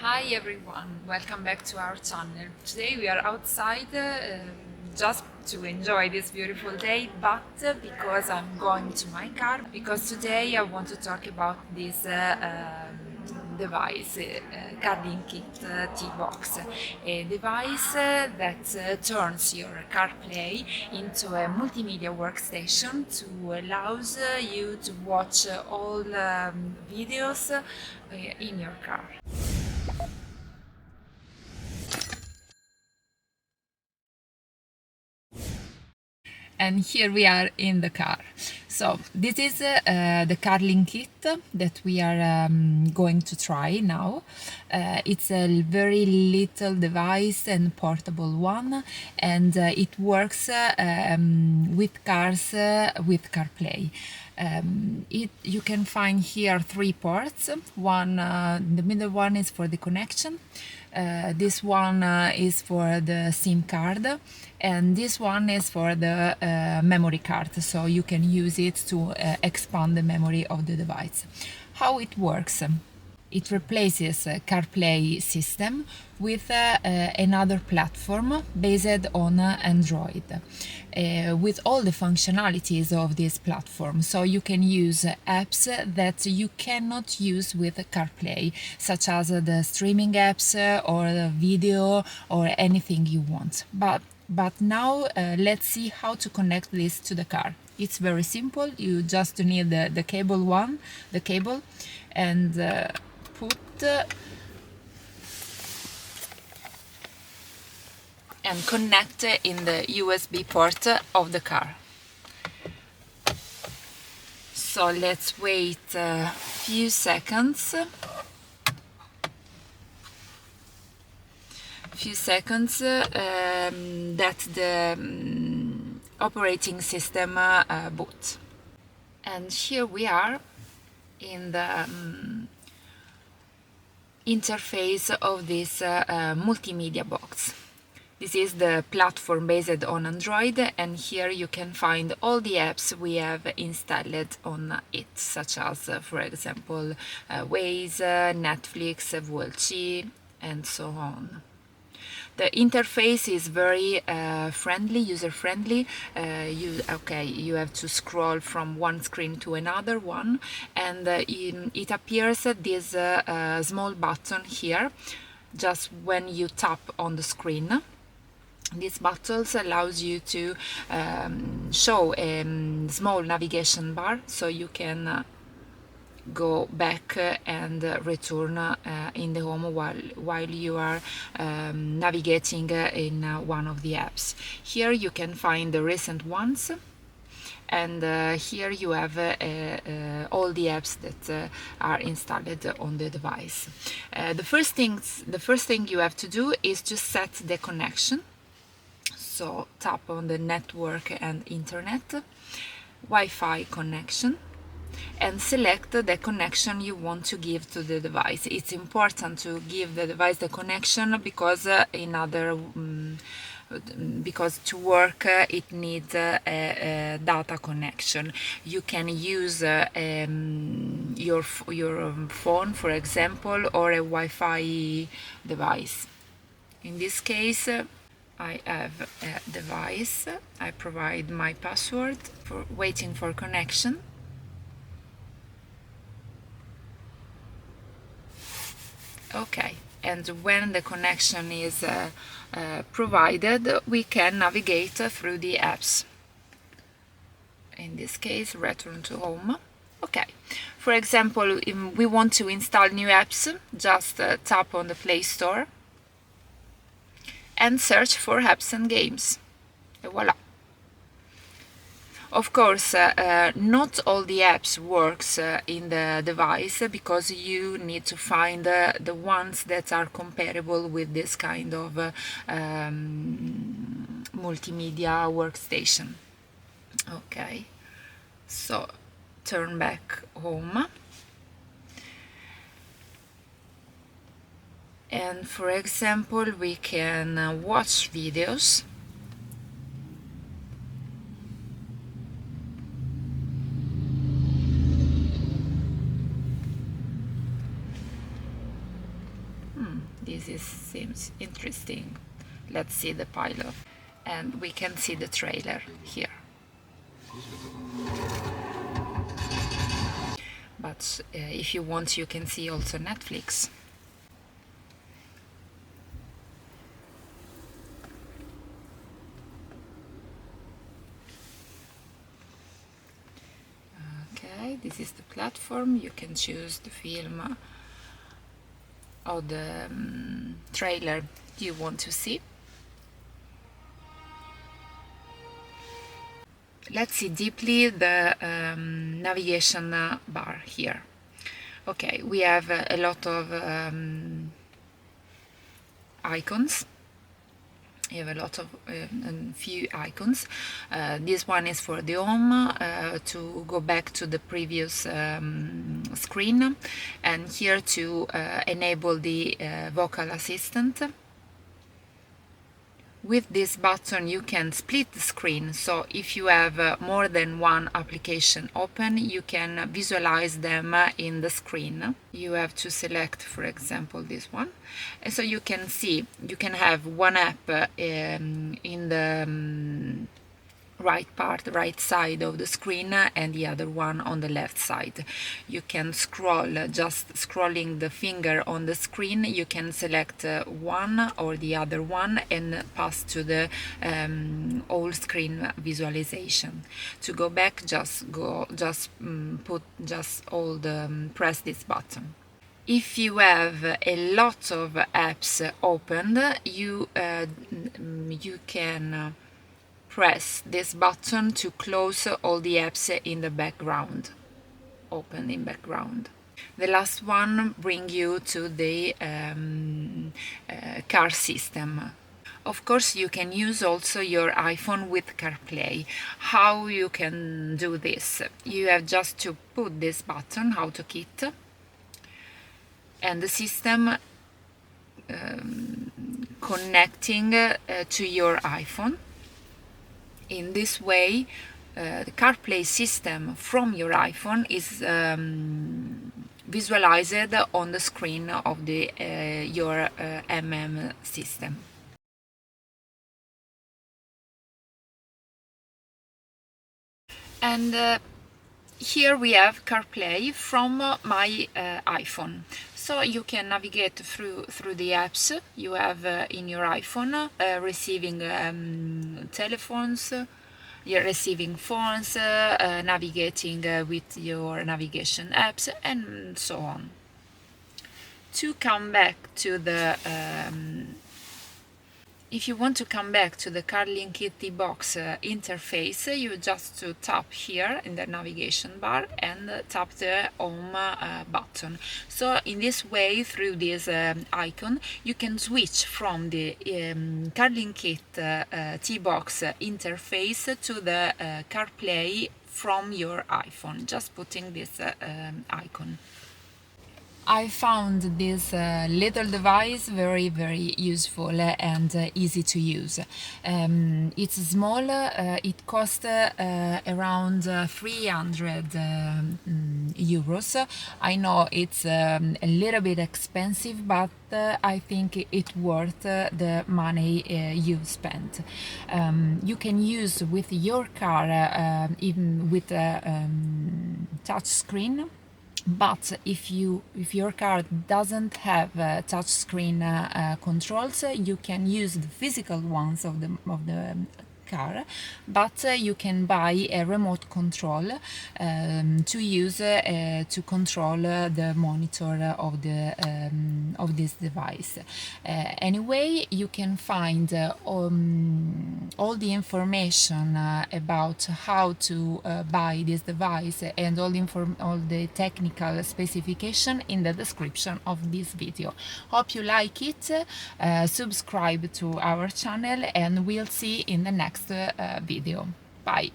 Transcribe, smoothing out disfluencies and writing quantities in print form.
Hi everyone, welcome back to our channel. Today we are outside just to enjoy this beautiful day, but because I'm going to my car, because today I want to talk about this device, Carlinkit CPC200-TBox, a device that turns your CarPlay into a multimedia workstation to allows you to watch all videos in your car. And here we are in the car. So this is the Carlinkit that we are going to try now. It's a very little device and portable one, and it works with cars with CarPlay. You can find here three ports. The middle one is for the connection. This one is for the SIM card, and this one is for the memory card, so you can use it to expand the memory of the device. How it works? It replaces a CarPlay system with another platform based on Android with all the functionalities of this platform. So you can use apps that you cannot use with CarPlay, such as the streaming apps or the video or anything you want. But now let's see how to connect this to the car. It's very simple. You just need the cable, and put and connect in the USB port of the car. So let's wait a few seconds. That the operating system boot. And here we are in the interface of this multimedia box. This is the platform based on Android, and here you can find all the apps we have installed on it, such as, for example, Waze, Netflix, VLC, and so on. The interface is very friendly, user-friendly. You have to scroll from one screen to another one, and it appears this small button here, just when you tap on the screen. This button allows you to show a small navigation bar, so you can go back and return in the home while you are navigating in one of the apps. Here you can find the recent ones, and here you have all the apps that are installed on the device. The first thing you have to do is to set the connection. So tap on the network and internet, Wi-Fi connection, and select the connection you want to give to the device. It's important to give the device the connection because because to work it needs a data connection. You can use your phone, for example, or a Wi-Fi device. In this case, I have a device. I provide my password for waiting for connection. Okay, and when the connection is provided, we can navigate through the apps. In this case, return to home. Okay, for example, if we want to install new apps, just tap on the Play Store and search for apps and games. Et voila. Of course, not all the apps works in the device, because you need to find the ones that are comparable with this kind of multimedia workstation. Okay, so turn back home. And for example, we can watch videos. seems interesting. Let's see the pilot, and we can see the trailer here. But if you want, you can see also Netflix. Okay, this is the platform. You can choose the film or the trailer you want to see. Let's see deeply the navigation bar here. Okay, we have a lot of icons. You have a lot of few icons. This one is for the home, to go back to the previous screen, and here to enable the vocal assistant. With this button you can split the screen, so if you have more than one application open, you can visualize them in the screen. You have to select, for example, this one, and so you can see, you can have one app in the right side of the screen and the other one on the left side. You can scroll, just scrolling the finger on the screen, you can select one or the other one and pass to the whole screen visualization. To go back, just press this button. If you have a lot of apps opened, you can press this button to close all the apps in the background, open in background. The last one brings you to the car system. Of course, you can use also your iPhone with CarPlay. How you can do this? You have just to put this button, AutoKit, and the system connecting to your iPhone. In this way, the CarPlay system from your iPhone is visualized on the screen of the your system. And here we have CarPlay from my iPhone. So you can navigate through the apps you have in your iPhone, receiving telephones, you're receiving phones, navigating with your navigation apps, and so on. To come back to the if you want to come back to the Carlinkit CPC200-TBox interface, you just tap here in the navigation bar and tap the home button. So in this way, through this icon, you can switch from the Carlinkit CPC200-TBox interface to the CarPlay from your iPhone, just putting this icon. I found this little device very useful and easy to use. It's small, it costs around 300 euros. I know it's a little bit expensive, but I think it's worth the money you spent. You can use with your car, even with a touch screen. But if your car doesn't have touchscreen controls, you can use the physical ones of the car, but you can buy a remote control to use to control the monitor of this device. Anyway, you can find all the information about how to buy this device and all the technical specification in the description of this video. Hope you like it. Subscribe to our channel, and we'll see in the next video. Bye.